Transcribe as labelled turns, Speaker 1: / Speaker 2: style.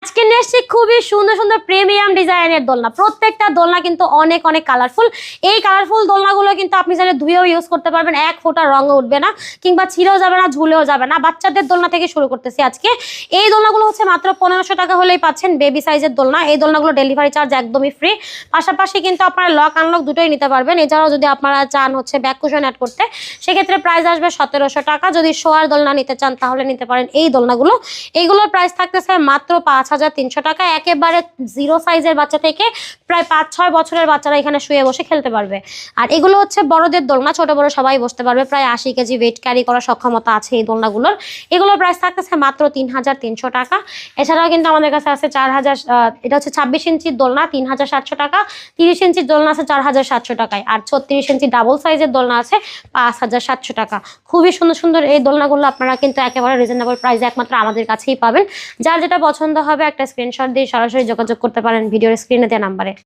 Speaker 1: আজকে নেসছি খুবই সুন্দর সুন্দর প্রিমিয়াম ডিজাইনের দোলনা। প্রত্যেকটা দোলনা কিন্তু অনেক অনেক কালারফুল। এই কালারফুল দোলনাগুলো কিন্তু আপনি চাইলে ধুয়েও ইউজ করতে পারবেন, এক ফোঁটা রঙও উঠবে না, কিংবা ছিঁড়েও যাবে না, ঝুলেও যাবে না। বাচ্চাদের দোলনা থেকে শুরু করতেছি আজকে। এই দোলনাগুলো হচ্ছে মাত্র 1500 টাকা হলেই পাচ্ছেন বেবি সাইজের দোলনা। এই দোলনাগুলো ডেলিভারি চার্জ একদমই ফ্রি। পাশাপাশি কিন্তু আপনারা লক আনলক দুটোই নিতে পারবেন। এছাড়াও যদি আপনারা চান হচ্ছে ব্যাক কুশন অ্যাড করতে, সেক্ষেত্রে প্রাইস আসবে 1700 টাকা। যদি শোয়ার দোলনা নিতে চান তাহলে নিতে পারেন এই দোলনাগুলো। এইগুলোর প্রাইস থাকতেছে মাত্র 5300 টাকা। একেবারে জিরো সাইজের বাচ্চা থেকে প্রায় 5-6 বছরের বাচ্চারা এখানে শুয়ে বসে খেলতে পারবে। আর এগুলো হচ্ছে বড়দের দোলনা, ছোট বড় সবাই বসতে পারবে। প্রায় 80 কেজি ওয়েট ক্যারি করার সক্ষমতা আছে এই দোলনাগুলোর। এগুলোর প্রাইস থাকতেছে মাত্র 3300 টাকা। এছাড়াও কিন্তু আমাদের কাছে আছে 4000, এটা হচ্ছে 26 ইঞ্চির দোলনা 3700 টাকা, 30 ইঞ্চির দোলনা আছে 4700 টাকায়, আর 36 ইঞ্চি ডাবল সাইজের দোলনা আছে 5700 টাকা। খুবই সুন্দর সুন্দর এই দোলনাগুলো আপনারা কিন্তু একেবারে রিজনেবল প্রাইসে একমাত্র আমাদের কাছেই পাবেন। যার যেটা পছন্দ হবে একটা স্ক্রিনশট দিয়ে সরাসরি যোগাযোগ করতে পারেন ভিডিওর স্ক্রিনে দেওয়া নাম্বারে।